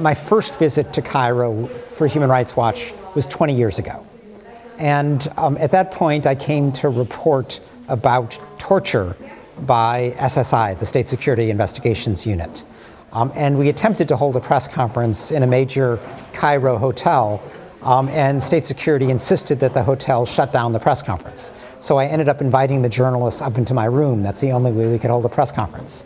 My first visit to Cairo for Human Rights Watch was 20 years ago. And at that point, I came to report about torture by SSI, the State Security Investigations Unit. And we attempted to hold a press conference in a major Cairo hotel, and State Security insisted that the hotel shut down the press conference. So I ended up inviting the journalists up into my room. That's the only way we could hold a press conference.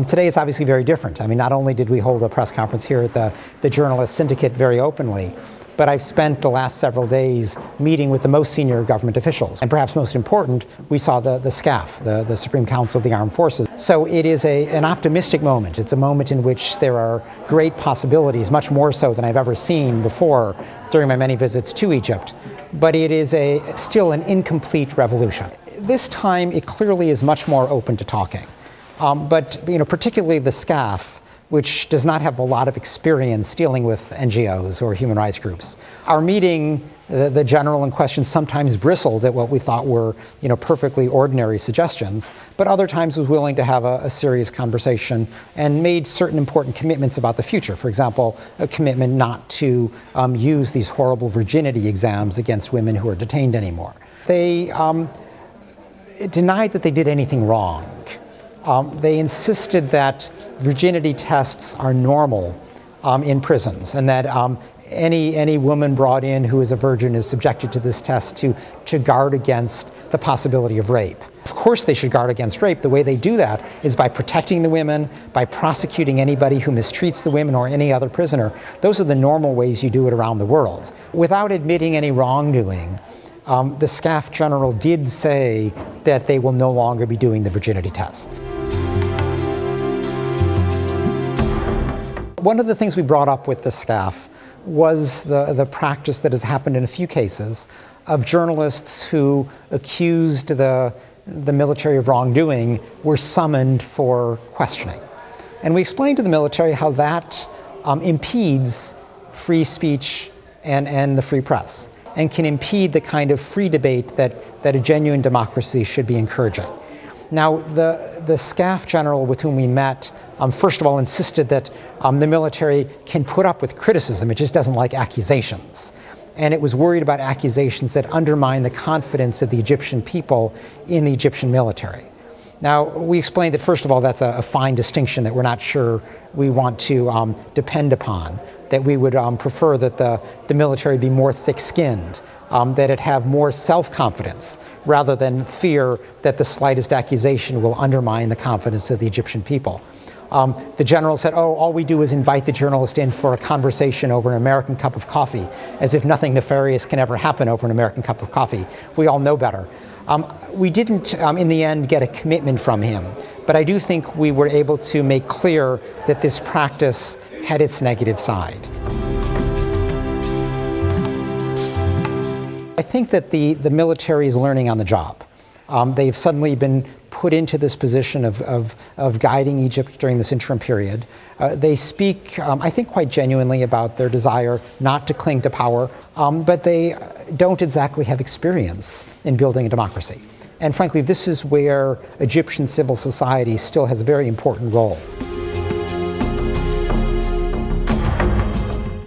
Today it's obviously very different. I mean, not only did we hold a press conference here at the Journalist Syndicate very openly, but I've spent the last several days meeting with the most senior government officials. And perhaps most important, we saw the SCAF, the Supreme Council of the Armed Forces. So it is an optimistic moment. It's a moment in which there are great possibilities, much more so than I've ever seen before during my many visits to Egypt. But it is still an incomplete revolution. This time, it clearly is much more open to talking. But particularly the SCAF, which does not have a lot of experience dealing with NGOs or human rights groups. Our meeting, the general in question sometimes bristled at what we thought were perfectly ordinary suggestions, but other times was willing to have a serious conversation and made certain important commitments about the future. For example, a commitment not to use these horrible virginity exams against women who are detained anymore. They denied that they did anything wrong. They insisted that virginity tests are normal in prisons, and that any woman brought in who is a virgin is subjected to this test to guard against the possibility of rape. Of course they should guard against rape. The way they do that is by protecting the women, by prosecuting anybody who mistreats the women or any other prisoner. Those are the normal ways you do it around the world. Without admitting any wrongdoing, the SCAF general did say that they will no longer be doing the virginity tests. One of the things we brought up with the SCAF was the practice that has happened in a few cases of journalists who accused the military of wrongdoing were summoned for questioning. And we explained to the military how that impedes free speech and the free press, and can impede the kind of free debate that a genuine democracy should be encouraging. Now, the SCAF general with whom we met, first of all, insisted that the military can put up with criticism. It just doesn't like accusations. And it was worried about accusations that undermine the confidence of the Egyptian people in the Egyptian military. Now, we explained that, first of all, that's a fine distinction that we're not sure we want to depend upon, that we would prefer that the military be more thick-skinned, that it have more self-confidence rather than fear that the slightest accusation will undermine the confidence of the Egyptian people. The general said, oh, all we do is invite the journalist in for a conversation over an American cup of coffee, as if nothing nefarious can ever happen over an American cup of coffee. We all know better. We didn't, in the end, get a commitment from him, but I do think we were able to make clear that this practice had its negative side. I think that the military is learning on the job. They've suddenly been put into this position of guiding Egypt during this interim period. They speak, I think, quite genuinely about their desire not to cling to power, but they don't exactly have experience in building a democracy. And frankly, this is where Egyptian civil society still has a very important role.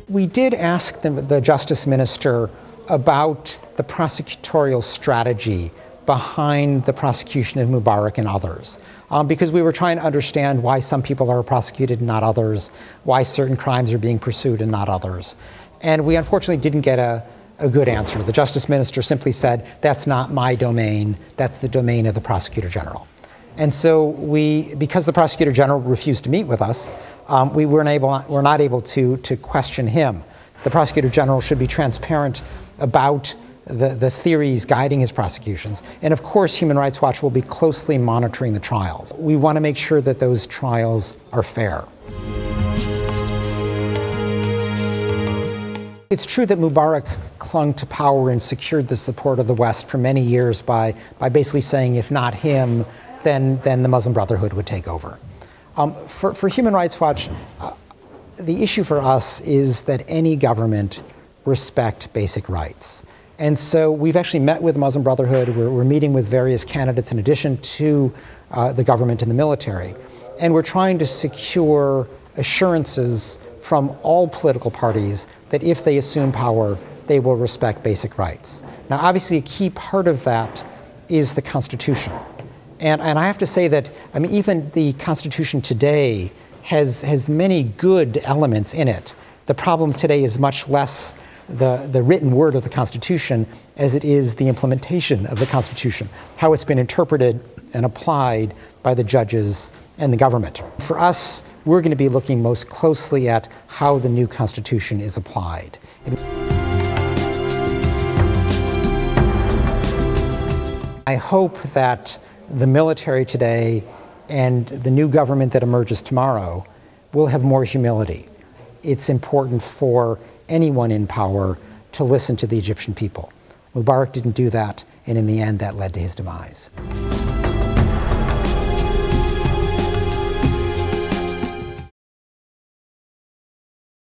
We did ask the Justice Minister about the prosecutorial strategy behind the prosecution of Mubarak and others, because we were trying to understand why some people are prosecuted and not others, why certain crimes are being pursued and not others. And we unfortunately didn't get a good answer. The Justice Minister simply said, that's not my domain, that's the domain of the Prosecutor General. And so because the Prosecutor General refused to meet with us, we're not able to question him. The Prosecutor General should be transparent about the theories guiding his prosecutions. And of course, Human Rights Watch will be closely monitoring the trials. We want to make sure that those trials are fair. It's true that Mubarak clung to power and secured the support of the West for many years by basically saying, if not him, then the Muslim Brotherhood would take over. For Human Rights Watch, the issue for us is that any government respect basic rights. And so we've actually met with the Muslim Brotherhood. We're meeting with various candidates in addition to the government and the military. And we're trying to secure assurances from all political parties that if they assume power, they will respect basic rights. Now, obviously, a key part of that is the Constitution. And I have to say that, I mean, even the Constitution today has many good elements in it. The problem today is much less the written word of the Constitution as it is the implementation of the Constitution, how it's been interpreted and applied by the judges and the government. For us, we're going to be looking most closely at how the new Constitution is applied. I hope that the military today and the new government that emerges tomorrow will have more humility. It's important for anyone in power to listen to the Egyptian people. Mubarak didn't do that, and in the end, that led to his demise.